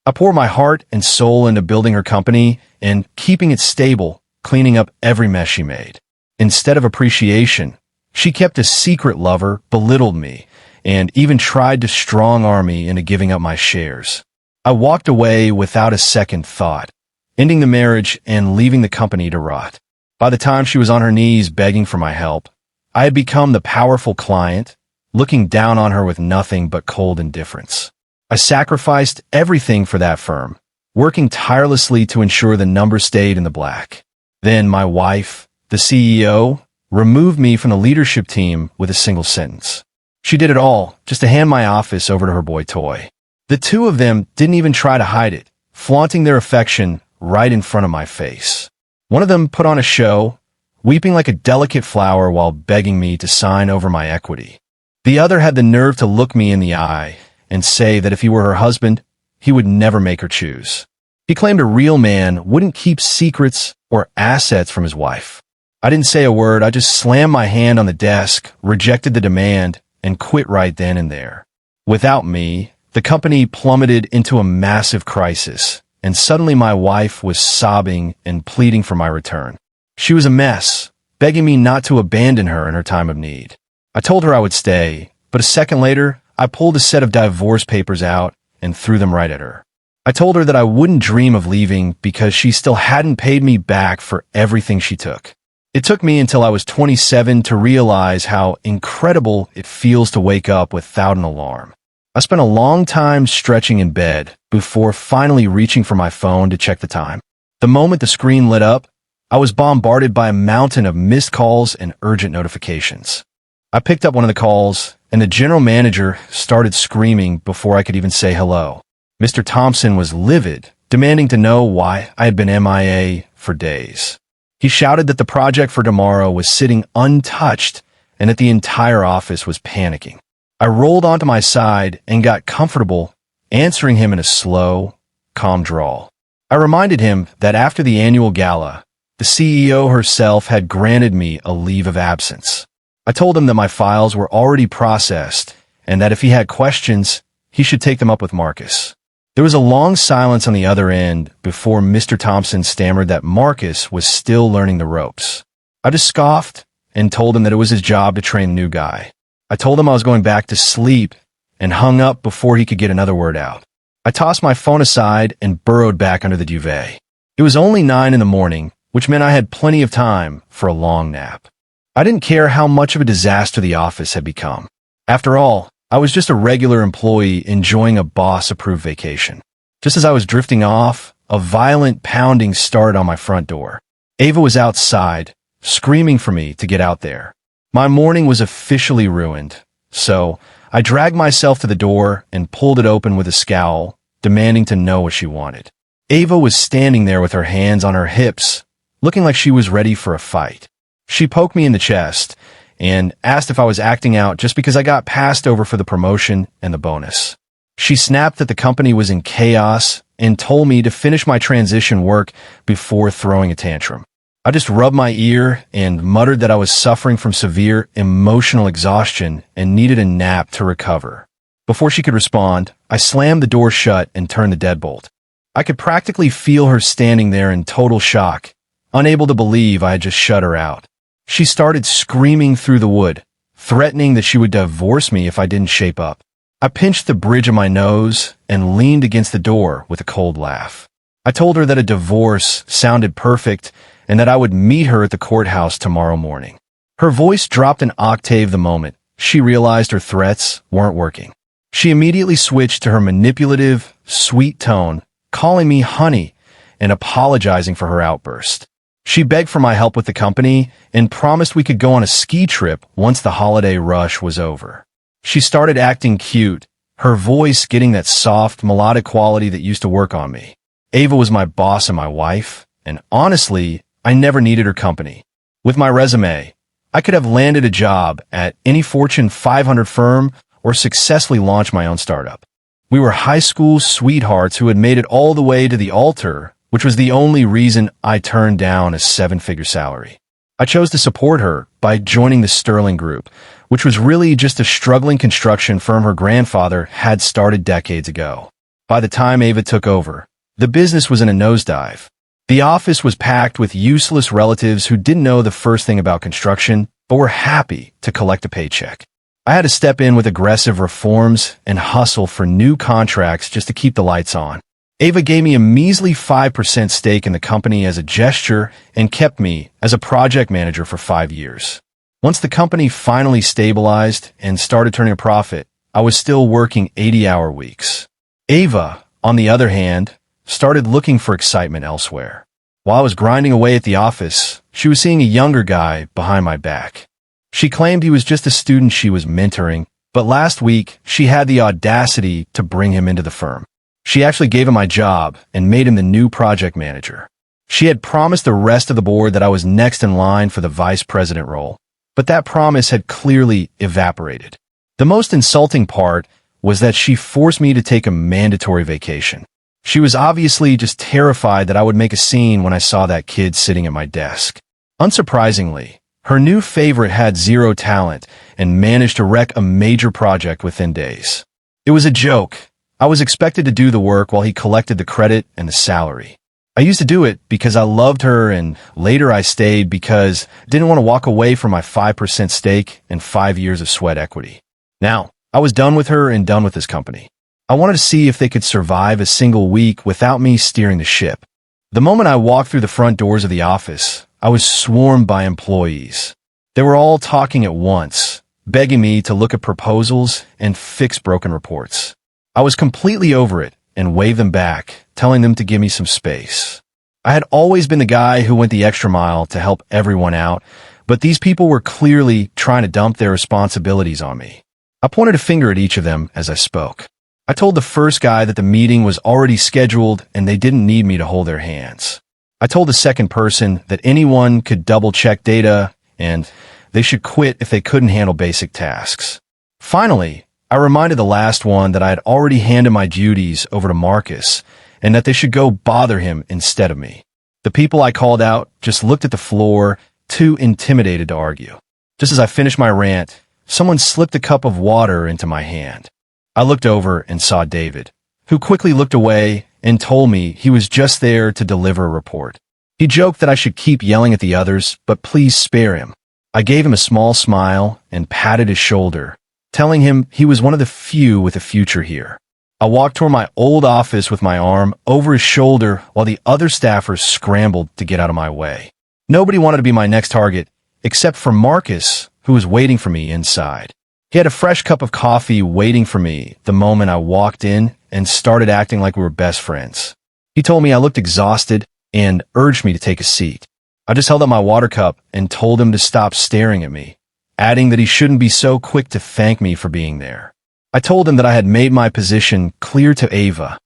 I poured my heart and soul into building her company and keeping it stable, cleaning up every mess she made. Instead of appreciation, she kept a secret lover, belittled me, and even tried to strong-arm me into giving up my shares. I walked away without a second thought, ending the marriage and leaving the company to rot. By the time she was on her knees begging for my help, I had become the powerful client, looking down on her with nothing but cold indifference. I sacrificed everything for that firm, working tirelessly to ensure the numbers stayed in the black. Then my wife, the CEO, removed me from the leadership team with a single sentence. She did it all just to hand my office over to her boy toy. The two of them didn't even try to hide it, flaunting their affection right in front of my face. One of them put on a show, weeping like a delicate flower while begging me to sign over my equity. The other had the nerve to look me in the eye and say that if he were her husband, he would never make her choose. He claimed a real man wouldn't keep secrets or assets from his wife. I didn't say a word. I just slammed my hand on the desk, rejected the demand, and quit right then and there. Without me, the company plummeted into a massive crisis, and suddenly my wife was sobbing and pleading for my return. She was a mess, begging me not to abandon her in her time of need. I told her I would stay, but a second later, I pulled a set of divorce papers out and threw them right at her. I told her that I wouldn't dream of leaving because she still hadn't paid me back for everything she took. It took me until I was 27 to realize how incredible it feels to wake up without an alarm. I spent a long time stretching in bed before finally reaching for my phone to check the time. The moment the screen lit up, I was bombarded by a mountain of missed calls and urgent notifications. I picked up one of the calls, and the general manager started screaming before I could even say hello. Mr. Thompson was livid, demanding to know why I had been MIA for days. He shouted that the project for tomorrow was sitting untouched and that the entire office was panicking. I rolled onto my side and got comfortable, answering him in a slow, calm drawl. I reminded him that after the annual gala, the CEO herself had granted me a leave of absence. I told him that my files were already processed and that if he had questions, he should take them up with Marcus. There was a long silence on the other end before Mr. Thompson stammered that Marcus was still learning the ropes. I just scoffed and told him that it was his job to train the new guy. I told him I was going back to sleep and hung up before he could get another word out. I tossed my phone aside and burrowed back under the duvet. It was only 9 in the morning, which meant I had plenty of time for a long nap. I didn't care how much of a disaster the office had become. After all, I was just a regular employee enjoying a boss-approved vacation. Just as I was drifting off, a violent pounding started on my front door. Ava was outside, screaming for me to get out there. My morning was officially ruined, so I dragged myself to the door and pulled it open with a scowl, demanding to know what she wanted. Ava was standing there with her hands on her hips, looking like she was ready for a fight. She poked me in the chest and asked if I was acting out just because I got passed over for the promotion and the bonus. She snapped that the company was in chaos and told me to finish my transition work before throwing a tantrum. I just rubbed my ear and muttered that I was suffering from severe emotional exhaustion and needed a nap to recover. Before she could respond, I slammed the door shut and turned the deadbolt. I could practically feel her standing there in total shock, unable to believe I had just shut her out. She started screaming through the wood, threatening that she would divorce me if I didn't shape up. I pinched the bridge of my nose and leaned against the door with a cold laugh. I told her that a divorce sounded perfect and that I would meet her at the courthouse tomorrow morning. Her voice dropped an octave the moment she realized her threats weren't working. She immediately switched to her manipulative, sweet tone, calling me honey and apologizing for her outburst. She begged for my help with the company and promised we could go on a ski trip once the holiday rush was over. She started acting cute, her voice getting that soft, melodic quality that used to work on me. Ava was my boss and my wife, and honestly, I never needed her company. With my resume, I could have landed a job at any Fortune 500 firm or successfully launched my own startup. We were high school sweethearts who had made it all the way to the altar, which was the only reason I turned down a 7-figure salary. I chose to support her by joining the Sterling Group, which was really just a struggling construction firm her grandfather had started decades ago. By the time Ava took over, the business was in a nosedive. The office was packed with useless relatives who didn't know the first thing about construction, but were happy to collect a paycheck. I had to step in with aggressive reforms and hustle for new contracts just to keep the lights on. Ava gave me a measly 5% stake in the company as a gesture and kept me as a project manager for 5 years. Once the company finally stabilized and started turning a profit, I was still working 80-hour weeks. Ava, on the other hand, started looking for excitement elsewhere. While I was grinding away at the office, she was seeing a younger guy behind my back. She claimed he was just a student she was mentoring, but last week she had the audacity to bring him into the firm. She actually gave him my job and made him the new project manager. She had promised the rest of the board that I was next in line for the vice president role, but that promise had clearly evaporated. The most insulting part was that she forced me to take a mandatory vacation. She was obviously just terrified that I would make a scene when I saw that kid sitting at my desk. Unsurprisingly, her new favorite had zero talent and managed to wreck a major project within days. It was a joke. I was expected to do the work while he collected the credit and the salary. I used to do it because I loved her, and later I stayed because I didn't want to walk away from my 5% stake and 5 years of sweat equity. Now, I was done with her and done with this company. I wanted to see if they could survive a single week without me steering the ship. The moment I walked through the front doors of the office, I was swarmed by employees. They were all talking at once, begging me to look at proposals and fix broken reports. I was completely over it and waved them back, telling them to give me some space. I had always been the guy who went the extra mile to help everyone out, but these people were clearly trying to dump their responsibilities on me. I pointed a finger at each of them as I spoke. I told the first guy that the meeting was already scheduled and they didn't need me to hold their hands. I told the second person that anyone could double-check data and they should quit if they couldn't handle basic tasks. Finally, I reminded the last one that I had already handed my duties over to Marcus and that they should go bother him instead of me. The people I called out just looked at the floor, too intimidated to argue. Just as I finished my rant, someone slipped a cup of water into my hand. I looked over and saw David, who quickly looked away and told me he was just there to deliver a report. He joked that I should keep yelling at the others, but please spare him. I gave him a small smile and patted his shoulder, telling him he was one of the few with a future here. I walked toward my old office with my arm over his shoulder while the other staffers scrambled to get out of my way. Nobody wanted to be my next target, except for Marcus, who was waiting for me inside. He had a fresh cup of coffee waiting for me the moment I walked in and started acting like we were best friends. He told me I looked exhausted and urged me to take a seat. I just held up my water cup and told him to stop staring at me, adding that he shouldn't be so quick to thank me for being there. I told him that I had made my position clear to Ava.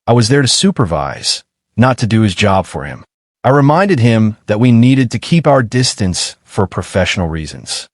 I was there to supervise, not to do his job for him. I reminded him that we needed to keep our distance for professional reasons.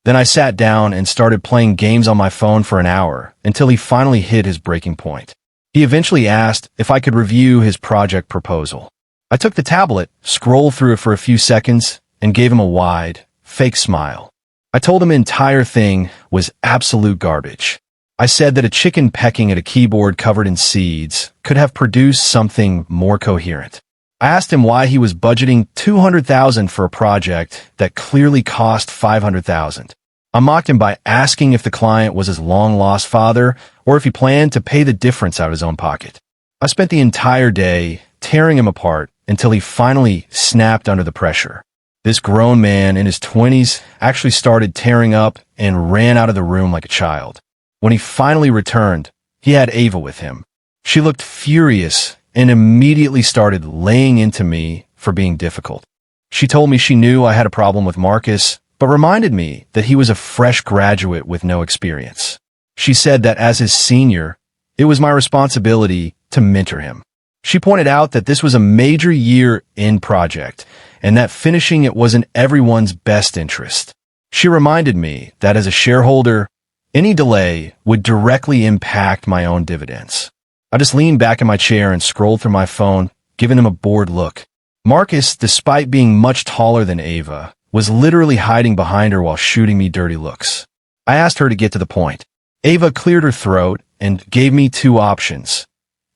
Then I sat down and started playing games on my phone for an hour until he finally hit his breaking point. He eventually asked if I could review his project proposal. I took the tablet, scrolled through it for a few seconds, and gave him a wide, fake smile. I told him the entire thing was absolute garbage. I said that a chicken pecking at a keyboard covered in seeds could have produced something more coherent. I asked him why he was budgeting $200,000 for a project that clearly cost $500,000. I mocked him by asking if the client was his long-lost father or if he planned to pay the difference out of his own pocket. I spent the entire day tearing him apart until he finally snapped under the pressure. This grown man in his 20s actually started tearing up and ran out of the room like a child. When he finally returned, he had Ava with him. She looked furious and immediately started laying into me for being difficult. She told me she knew I had a problem with Marcus, but reminded me that he was a fresh graduate with no experience. She said that as his senior, it was my responsibility to mentor him. She pointed out that this was a major year-end project and that finishing it was in everyone's best interest. She reminded me that as a shareholder, any delay would directly impact my own dividends. I just leaned back in my chair and scrolled through my phone, giving him a bored look. Marcus, despite being much taller than Ava, was literally hiding behind her while shooting me dirty looks. I asked her to get to the point. Ava cleared her throat and gave me two options.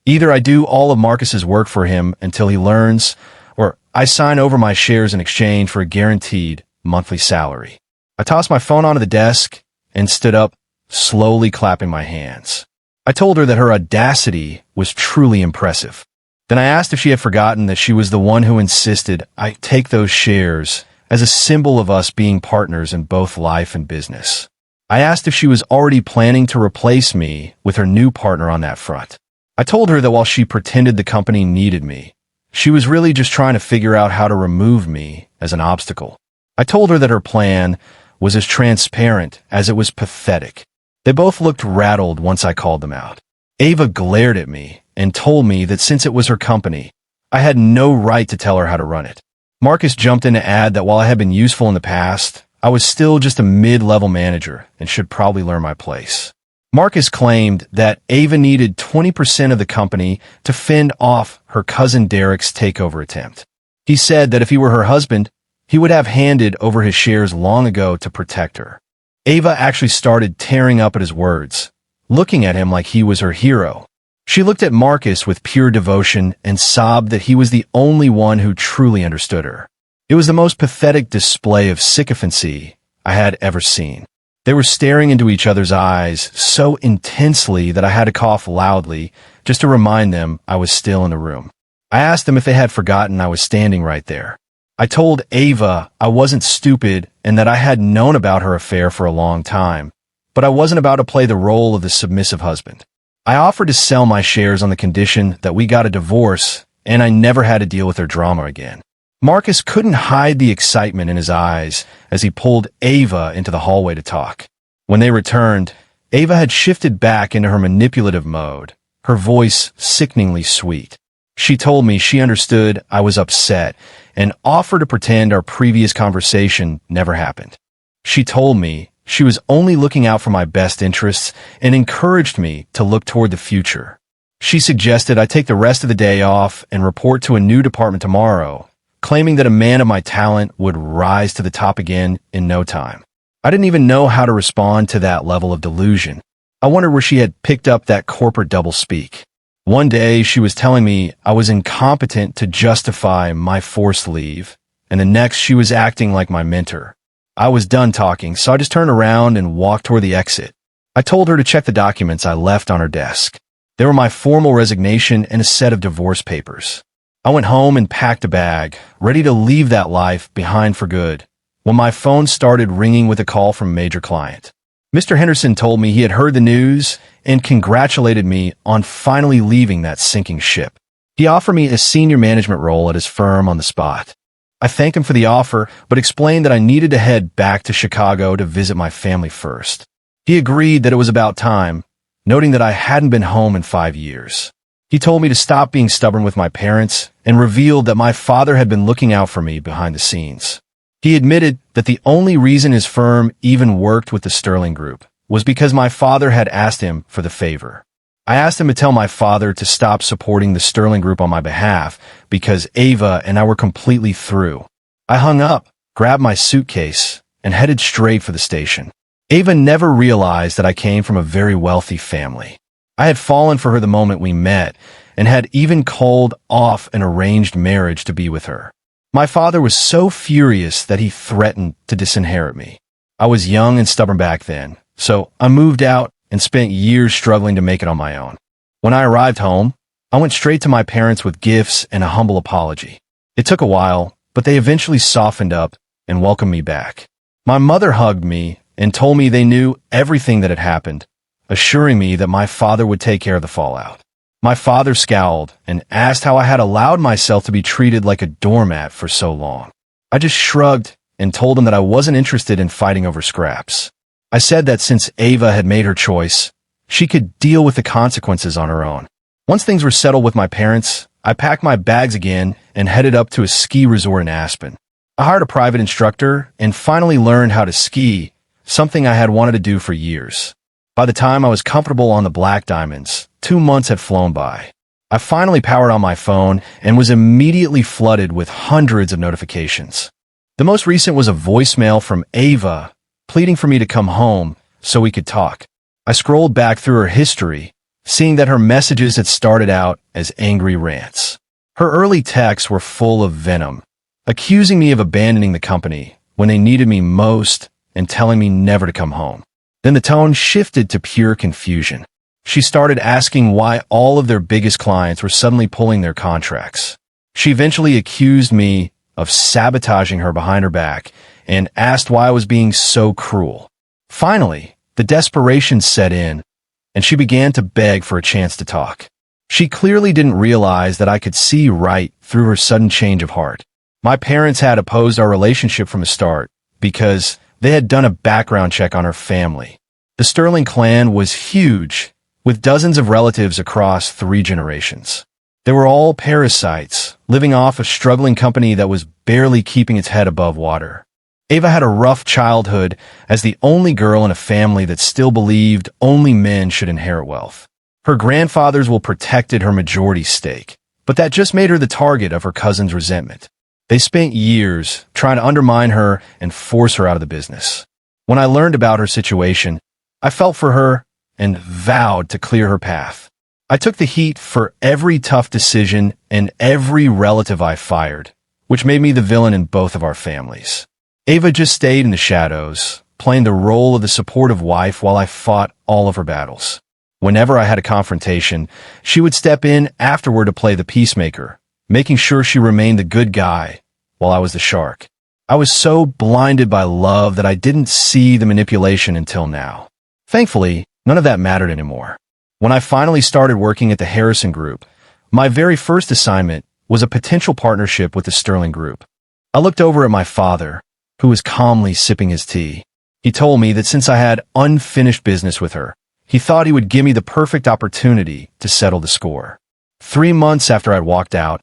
Either I do all of Marcus's work for him until he learns, or I sign over my shares in exchange for a guaranteed monthly salary. I tossed my phone onto the desk and stood up, slowly clapping my hands. I told her that her audacity was truly impressive. Then I asked if she had forgotten that she was the one who insisted I take those shares as a symbol of us being partners in both life and business. I asked if she was already planning to replace me with her new partner on that front. I told her that while she pretended the company needed me, she was really just trying to figure out how to remove me as an obstacle. I told her that her plan was as transparent as it was pathetic. They both looked rattled once I called them out. Ava glared at me and told me that since it was her company, I had no right to tell her how to run it. Marcus jumped in to add that while I had been useful in the past, I was still just a mid-level manager and should probably learn my place. Marcus claimed that Ava needed 20% of the company to fend off her cousin Derek's takeover attempt. He said that if he were her husband, he would have handed over his shares long ago to protect her. Ava actually started tearing up at his words, looking at him like he was her hero. She looked at Marcus with pure devotion and sobbed that he was the only one who truly understood her. It was the most pathetic display of sycophancy I had ever seen. They were staring into each other's eyes so intensely that I had to cough loudly just to remind them I was still in the room. I asked them if they had forgotten I was standing right there. I told Ava I wasn't stupid and that I had known about her affair for a long time, but I wasn't about to play the role of the submissive husband. I offered to sell my shares on the condition that we got a divorce and I never had to deal with their drama again. Marcus couldn't hide the excitement in his eyes as he pulled Ava into the hallway to talk. When they returned, Ava had shifted back into her manipulative mode, her voice sickeningly sweet. She told me she understood I was upset and offered to pretend our previous conversation never happened. She told me she was only looking out for my best interests and encouraged me to look toward the future. She suggested I take the rest of the day off and report to a new department tomorrow, claiming that a man of my talent would rise to the top again in no time. I didn't even know how to respond to that level of delusion. I wondered where she had picked up that corporate doublespeak. One day, she was telling me I was incompetent to justify my forced leave, and the next she was acting like my mentor. I was done talking, so I just turned around and walked toward the exit. I told her to check the documents I left on her desk. They were my formal resignation and a set of divorce papers. I went home and packed a bag, ready to leave that life behind for good, when my phone started ringing with a call from a major client. Mr. Henderson told me he had heard the news and congratulated me on finally leaving that sinking ship. He offered me a senior management role at his firm on the spot. I thanked him for the offer, but explained that I needed to head back to Chicago to visit my family first. He agreed that it was about time, noting that I hadn't been home in 5 years. He told me to stop being stubborn with my parents and revealed that my father had been looking out for me behind the scenes. He admitted that the only reason his firm even worked with the Sterling Group was because my father had asked him for the favor. I asked him to tell my father to stop supporting the Sterling Group on my behalf because Ava and I were completely through. I hung up, grabbed my suitcase, and headed straight for the station. Ava never realized that I came from a very wealthy family. I had fallen for her the moment we met and had even called off an arranged marriage to be with her. My father was so furious that he threatened to disinherit me. I was young and stubborn back then, so I moved out and spent years struggling to make it on my own. When I arrived home, I went straight to my parents with gifts and a humble apology. It took a while, but they eventually softened up and welcomed me back. My mother hugged me and told me they knew everything that had happened, assuring me that my father would take care of the fallout. My father scowled and asked how I had allowed myself to be treated like a doormat for so long. I just shrugged and told him that I wasn't interested in fighting over scraps. I said that since Ava had made her choice, she could deal with the consequences on her own. Once things were settled with my parents, I packed my bags again and headed up to a ski resort in Aspen. I hired a private instructor and finally learned how to ski, something I had wanted to do for years. By the time I was comfortable on the Black Diamonds, 2 months had flown by. I finally powered on my phone and was immediately flooded with hundreds of notifications. The most recent was a voicemail from Ava pleading for me to come home so we could talk. I scrolled back through her history, seeing that her messages had started out as angry rants. Her early texts were full of venom, accusing me of abandoning the company when they needed me most and telling me never to come home. Then the tone shifted to pure confusion. She started asking why all of their biggest clients were suddenly pulling their contracts. She eventually accused me of sabotaging her behind her back and asked why I was being so cruel. Finally, the desperation set in, and she began to beg for a chance to talk. She clearly didn't realize that I could see right through her sudden change of heart. My parents had opposed our relationship from the start because they had done a background check on her family. The Sterling clan was huge, with dozens of relatives across 3 generations. They were all parasites, living off a struggling company that was barely keeping its head above water. Ava had a rough childhood as the only girl in a family that still believed only men should inherit wealth. Her grandfathers protected her majority stake, but that just made her the target of her cousin's resentment. They spent years trying to undermine her and force her out of the business. When I learned about her situation, I felt for her and vowed to clear her path. I took the heat for every tough decision and every relative I fired, which made me the villain in both of our families. Ava just stayed in the shadows, playing the role of the supportive wife while I fought all of her battles. Whenever I had a confrontation, she would step in afterward to play the peacemaker, making sure she remained the good guy while I was the shark. I was so blinded by love that I didn't see the manipulation until now. Thankfully, none of that mattered anymore. When I finally started working at the Harrison Group, my very first assignment was a potential partnership with the Sterling Group. I looked over at my father, who was calmly sipping his tea. He told me that since I had unfinished business with her, he thought he would give me the perfect opportunity to settle the score. 3 months after I'd walked out,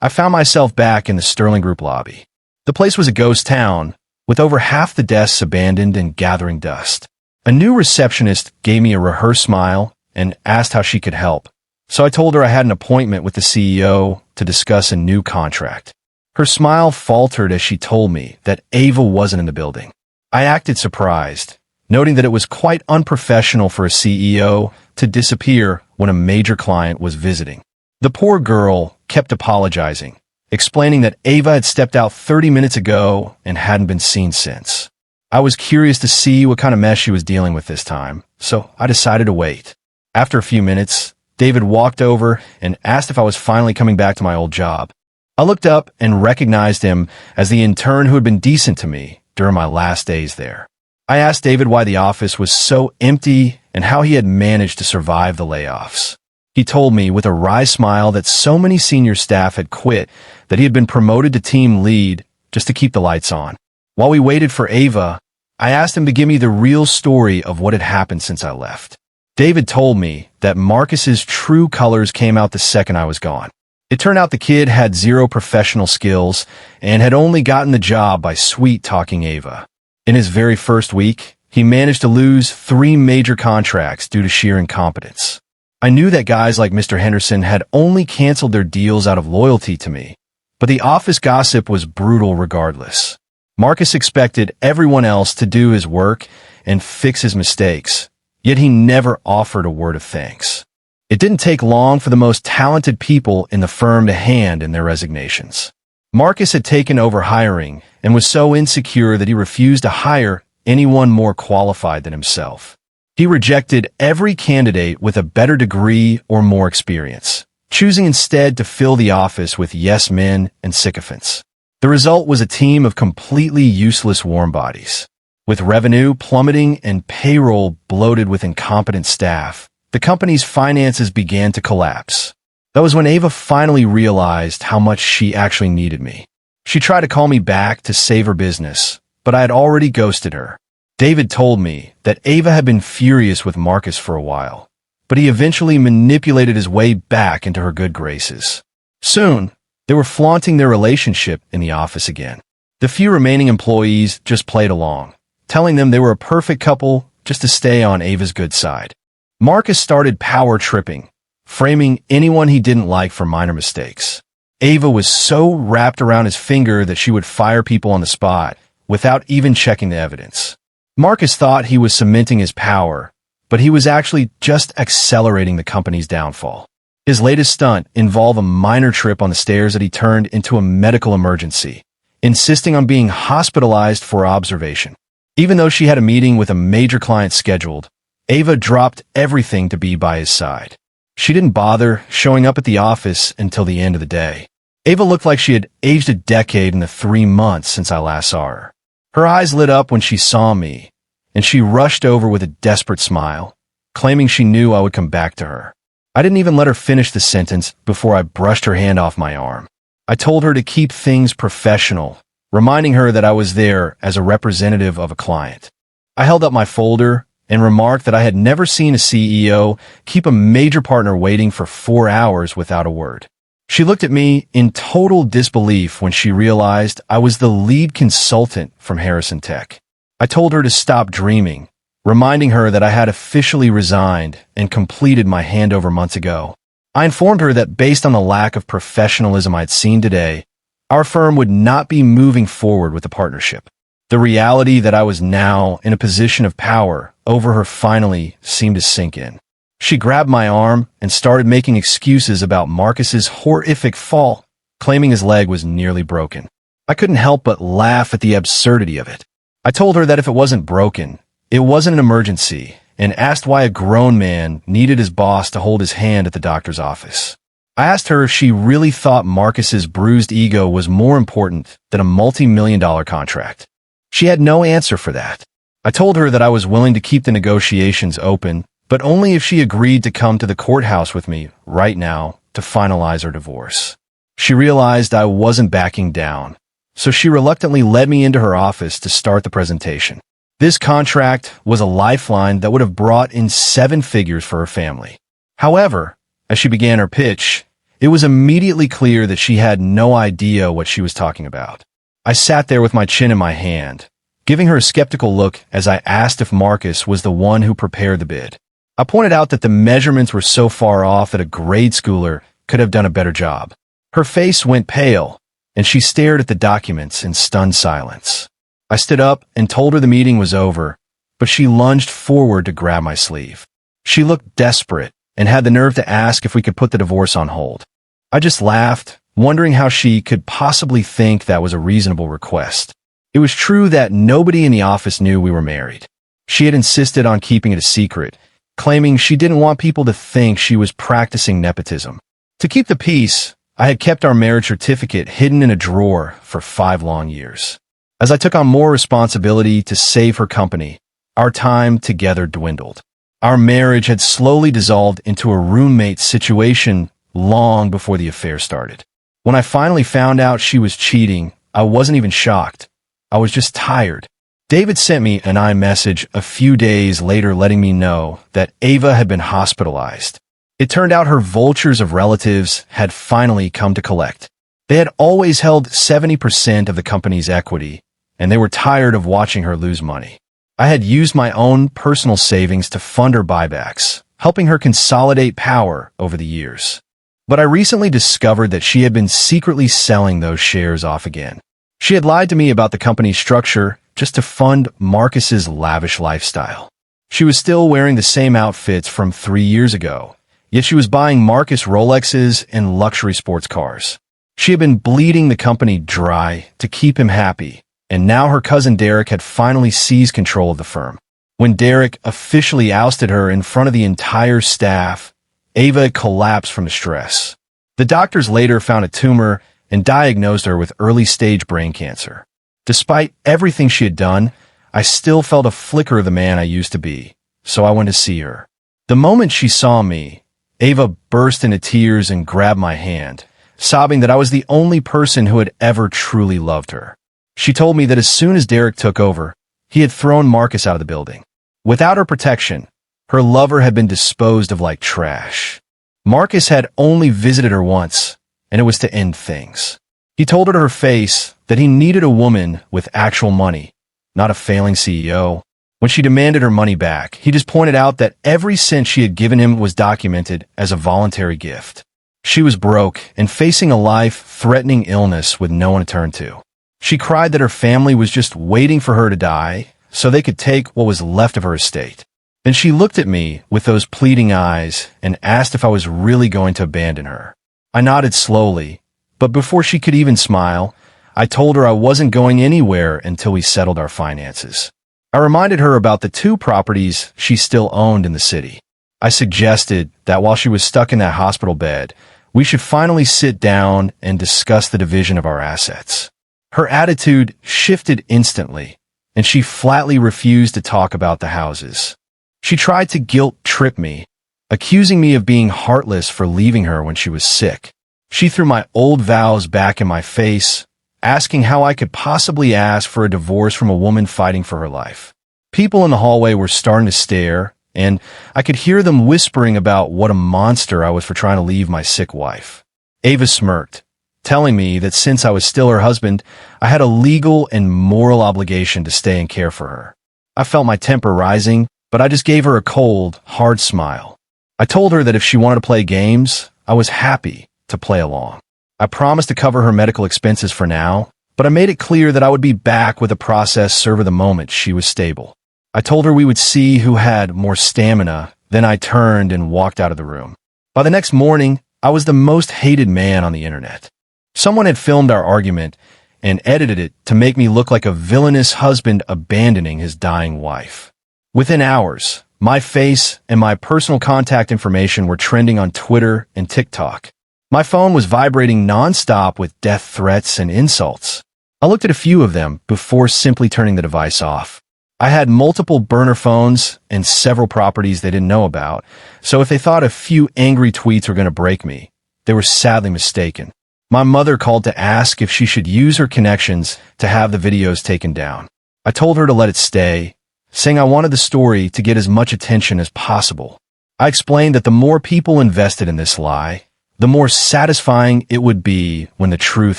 I found myself back in the Sterling Group lobby. The place was a ghost town, with over half the desks abandoned and gathering dust. A new receptionist gave me a rehearsed smile and asked how she could help, so I told her I had an appointment with the CEO to discuss a new contract. Her smile faltered as she told me that Ava wasn't in the building. I acted surprised, noting that it was quite unprofessional for a CEO to disappear when a major client was visiting. The poor girl kept apologizing, explaining that Ava had stepped out 30 minutes ago and hadn't been seen since. I was curious to see what kind of mess she was dealing with this time, so I decided to wait. After a few minutes, David walked over and asked if I was finally coming back to my old job. I looked up and recognized him as the intern who had been decent to me during my last days there. I asked David why the office was so empty and how he had managed to survive the layoffs. He told me with a wry smile that so many senior staff had quit that he had been promoted to team lead just to keep the lights on. While we waited for Ava, I asked him to give me the real story of what had happened since I left. David told me that Marcus's true colors came out the second I was gone. It turned out the kid had 0 professional skills and had only gotten the job by sweet-talking Ava. In his very first week, he managed to lose 3 major contracts due to sheer incompetence. I knew that guys like Mr. Henderson had only canceled their deals out of loyalty to me, but the office gossip was brutal regardless. Marcus expected everyone else to do his work and fix his mistakes, yet he never offered a word of thanks. It didn't take long for the most talented people in the firm to hand in their resignations. Marcus had taken over hiring and was so insecure that he refused to hire anyone more qualified than himself. He rejected every candidate with a better degree or more experience, choosing instead to fill the office with yes men and sycophants. The result was a team of completely useless warm bodies. With revenue plummeting and payroll bloated with incompetent staff, the company's finances began to collapse. That was when Ava finally realized how much she actually needed me. She tried to call me back to save her business, but I had already ghosted her. David told me that Ava had been furious with Marcus for a while, but he eventually manipulated his way back into her good graces. Soon, they were flaunting their relationship in the office again. The few remaining employees just played along, telling them they were a perfect couple just to stay on Ava's good side. Marcus started power tripping, framing anyone he didn't like for minor mistakes. Ava was so wrapped around his finger that she would fire people on the spot without even checking the evidence. Marcus thought he was cementing his power, but he was actually just accelerating the company's downfall. His latest stunt involved a minor trip on the stairs that he turned into a medical emergency, insisting on being hospitalized for observation. Even though she had a meeting with a major client scheduled, Ava dropped everything to be by his side. She didn't bother showing up at the office until the end of the day. Ava looked like she had aged a decade in the 3 months since I last saw her. Her eyes lit up when she saw me, and she rushed over with a desperate smile, claiming she knew I would come back to her. I didn't even let her finish the sentence before I brushed her hand off my arm. I told her to keep things professional, reminding her that I was there as a representative of a client. I held up my folder and remarked that I had never seen a CEO keep a major partner waiting for 4 hours without a word. She looked at me in total disbelief when she realized I was the lead consultant from Harrison Tech. I told her to stop dreaming, reminding her that I had officially resigned and completed my handover months ago. I informed her that based on the lack of professionalism I'd seen today, our firm would not be moving forward with the partnership. The reality that I was now in a position of power over her finally seemed to sink in. She grabbed my arm and started making excuses about Marcus's horrific fall, claiming his leg was nearly broken. I couldn't help but laugh at the absurdity of it. I told her that if it wasn't broken, it wasn't an emergency, and asked why a grown man needed his boss to hold his hand at the doctor's office. I asked her if she really thought Marcus's bruised ego was more important than a multi-million-dollar contract. She had no answer for that. I told her that I was willing to keep the negotiations open, but only if she agreed to come to the courthouse with me right now to finalize our divorce. She realized I wasn't backing down, so she reluctantly led me into her office to start the presentation. This contract was a lifeline that would have brought in 7 figures for her family. However, as she began her pitch, it was immediately clear that she had no idea what she was talking about. I sat there with my chin in my hand, giving her a skeptical look as I asked if Marcus was the one who prepared the bid. I pointed out that the measurements were so far off that a grade schooler could have done a better job. Her face went pale, and she stared at the documents in stunned silence. I stood up and told her the meeting was over, but she lunged forward to grab my sleeve. She looked desperate and had the nerve to ask if we could put the divorce on hold. I just laughed, wondering how she could possibly think that was a reasonable request. It was true that nobody in the office knew we were married. She had insisted on keeping it a secret, claiming she didn't want people to think she was practicing nepotism. To keep the peace, I had kept our marriage certificate hidden in a drawer for 5 long years. As I took on more responsibility to save her company, our time together dwindled. Our marriage had slowly dissolved into a roommate situation long before the affair started. When I finally found out she was cheating, I wasn't even shocked. I was just tired. David sent me an iMessage a few days later letting me know that Ava had been hospitalized. It turned out her vultures of relatives had finally come to collect. They had always held 70% of the company's equity, and they were tired of watching her lose money. I had used my own personal savings to fund her buybacks, helping her consolidate power over the years. But I recently discovered that she had been secretly selling those shares off again. She had lied to me about the company's structure just to fund Marcus's lavish lifestyle. She was still wearing the same outfits from 3 years ago, yet she was buying Marcus Rolexes and luxury sports cars. She had been bleeding the company dry to keep him happy, and now her cousin Derek had finally seized control of the firm. When Derek officially ousted her in front of the entire staff, Ava collapsed from the stress. The doctors later found a tumor and diagnosed her with early-stage brain cancer. Despite everything she had done, I still felt a flicker of the man I used to be, so I went to see her. The moment she saw me, Ava burst into tears and grabbed my hand, sobbing that I was the only person who had ever truly loved her. She told me that as soon as Derek took over, he had thrown Marcus out of the building. Without her protection, her lover had been disposed of like trash. Marcus had only visited her once, and it was to end things. He told her to her face that he needed a woman with actual money, not a failing CEO. When she demanded her money back, he just pointed out that every cent she had given him was documented as a voluntary gift. She was broke and facing a life-threatening illness with no one to turn to. She cried that her family was just waiting for her to die so they could take what was left of her estate. Then she looked at me with those pleading eyes and asked if I was really going to abandon her. I nodded slowly, but before she could even smile, I told her I wasn't going anywhere until we settled our finances. I reminded her about the 2 properties she still owned in the city. I suggested that while she was stuck in that hospital bed, we should finally sit down and discuss the division of our assets. Her attitude shifted instantly, and she flatly refused to talk about the houses. She tried to guilt-trip me, accusing me of being heartless for leaving her when she was sick. She threw my old vows back in my face, asking how I could possibly ask for a divorce from a woman fighting for her life. People in the hallway were starting to stare, and I could hear them whispering about what a monster I was for trying to leave my sick wife. Ava smirked, telling me that since I was still her husband, I had a legal and moral obligation to stay and care for her. I felt my temper rising, but I just gave her a cold, hard smile. I told her that if she wanted to play games, I was happy to play along. I promised to cover her medical expenses for now, but I made it clear that I would be back with a process server the moment she was stable. I told her we would see who had more stamina, then I turned and walked out of the room. By the next morning, I was the most hated man on the internet. Someone had filmed our argument and edited it to make me look like a villainous husband abandoning his dying wife. Within hours, my face and my personal contact information were trending on Twitter and TikTok. My phone was vibrating nonstop with death threats and insults. I looked at a few of them before simply turning the device off. I had multiple burner phones and several properties they didn't know about, so if they thought a few angry tweets were going to break me, they were sadly mistaken. My mother called to ask if she should use her connections to have the videos taken down. I told her to let it stay, saying I wanted the story to get as much attention as possible. I explained that the more people invested in this lie, the more satisfying it would be when the truth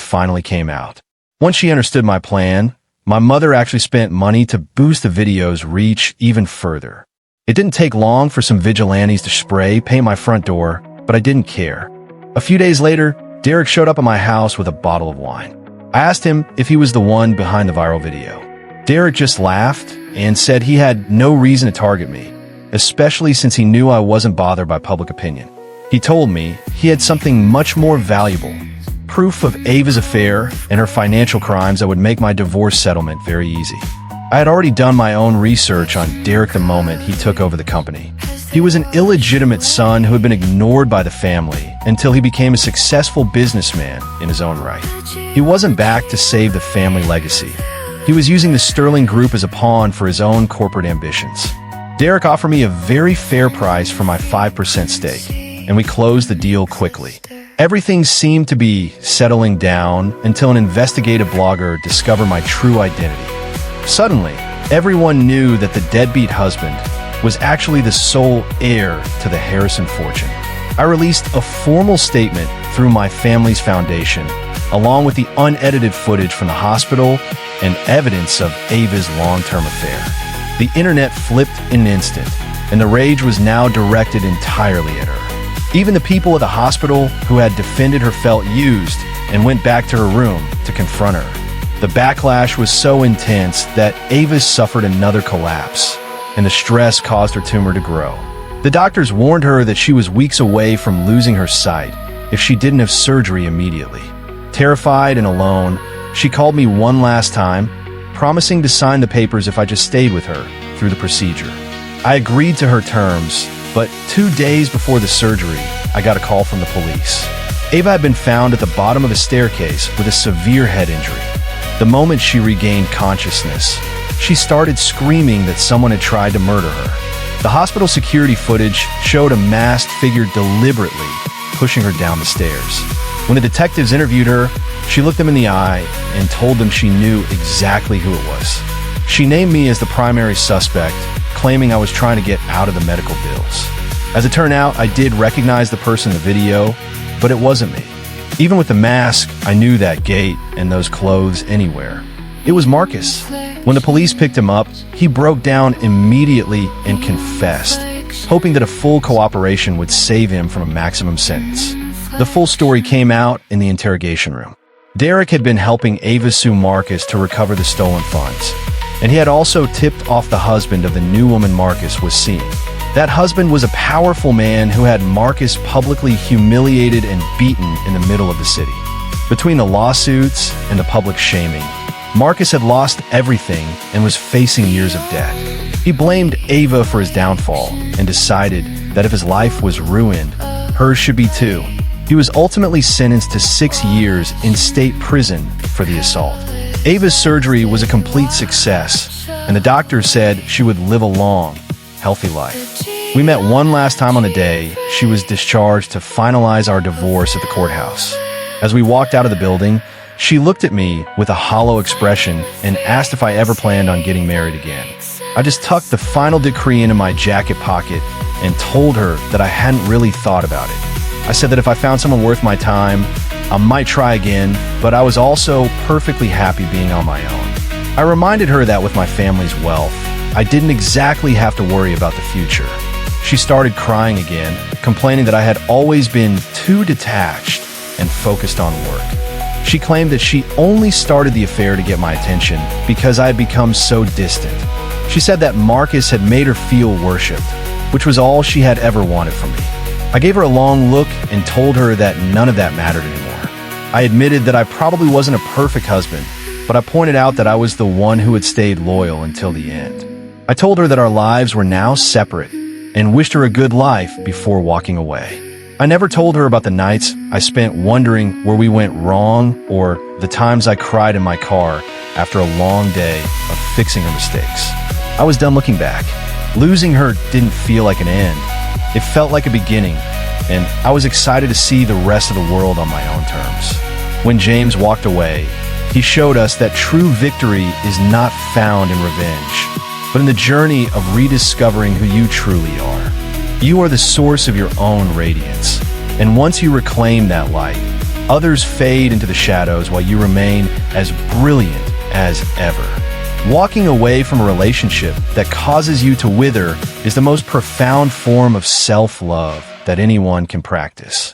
finally came out. Once she understood my plan, my mother actually spent money to boost the video's reach even further. It didn't take long for some vigilantes to spray paint my front door, but I didn't care. A few days later, Derek showed up at my house with a bottle of wine. I asked him if he was the one behind the viral video. Derek just laughed and said he had no reason to target me, especially since he knew I wasn't bothered by public opinion. He told me he had something much more valuable, proof of Ava's affair and her financial crimes that would make my divorce settlement very easy. I had already done my own research on Derek the moment he took over the company. He was an illegitimate son who had been ignored by the family until he became a successful businessman in his own right. He wasn't back to save the family legacy. He was using the Sterling Group as a pawn for his own corporate ambitions. Derek offered me a very fair price for my 5% stake, and we closed the deal quickly. Everything seemed to be settling down until an investigative blogger discovered my true identity. Suddenly, everyone knew that the deadbeat husband was actually the sole heir to the Harrison fortune. I released a formal statement through my family's foundation, along with the unedited footage from the hospital and evidence of Ava's long-term affair. The internet flipped in an instant, and the rage was now directed entirely at her. Even the people at the hospital who had defended her felt used and went back to her room to confront her. The backlash was so intense that Ava suffered another collapse, and the stress caused her tumor to grow. The doctors warned her that she was weeks away from losing her sight if she didn't have surgery immediately. Terrified and alone, she called me one last time, promising to sign the papers if I just stayed with her through the procedure. I agreed to her terms, but 2 days before the surgery, I got a call from the police. Ava had been found at the bottom of a staircase with a severe head injury. The moment she regained consciousness, she started screaming that someone had tried to murder her. The hospital security footage showed a masked figure deliberately pushing her down the stairs. When the detectives interviewed her, she looked them in the eye and told them she knew exactly who it was. She named me as the primary suspect, claiming I was trying to get out of the medical bills. As it turned out, I did recognize the person in the video, but it wasn't me. Even with the mask, I knew that gait and those clothes anywhere. It was Marcus. When the police picked him up, he broke down immediately and confessed, hoping that a full cooperation would save him from a maximum sentence. The full story came out in the interrogation room. Derek had been helping Ava sue Marcus to recover the stolen funds. and he had also tipped off the husband of the new woman Marcus was seeing. That husband was a powerful man who had Marcus publicly humiliated and beaten in the middle of the city. Between the lawsuits and the public shaming, Marcus had lost everything and was facing years of debt. He blamed Ava for his downfall and decided that if his life was ruined, hers should be too. He was ultimately sentenced to 6 years in state prison for the assault. Ava's surgery was a complete success, and the doctor said she would live a long, healthy life. We met one last time on the day she was discharged to finalize our divorce at the courthouse. As we walked out of the building, she looked at me with a hollow expression and asked if I ever planned on getting married again. I just tucked the final decree into my jacket pocket and told her that I hadn't really thought about it. I said that if I found someone worth my time, I might try again, but I was also perfectly happy being on my own. I reminded her that with my family's wealth, I didn't exactly have to worry about the future. She started crying again, complaining that I had always been too detached and focused on work. She claimed that she only started the affair to get my attention because I had become so distant. She said that Marcus had made her feel worshipped, which was all she had ever wanted from me. I gave her a long look and told her that none of that mattered anymore. I admitted that I probably wasn't a perfect husband, but I pointed out that I was the one who had stayed loyal until the end. I told her that our lives were now separate and wished her a good life before walking away. I never told her about the nights I spent wondering where we went wrong or the times I cried in my car after a long day of fixing her mistakes. I was done looking back. Losing her didn't feel like an end. It felt like a beginning, and I was excited to see the rest of the world on my own terms. When James walked away, he showed us that true victory is not found in revenge, but in the journey of rediscovering who you truly are. You are the source of your own radiance, and once you reclaim that light, others fade into the shadows while you remain as brilliant as ever. Walking away from a relationship that causes you to wither is the most profound form of self-love that anyone can practice.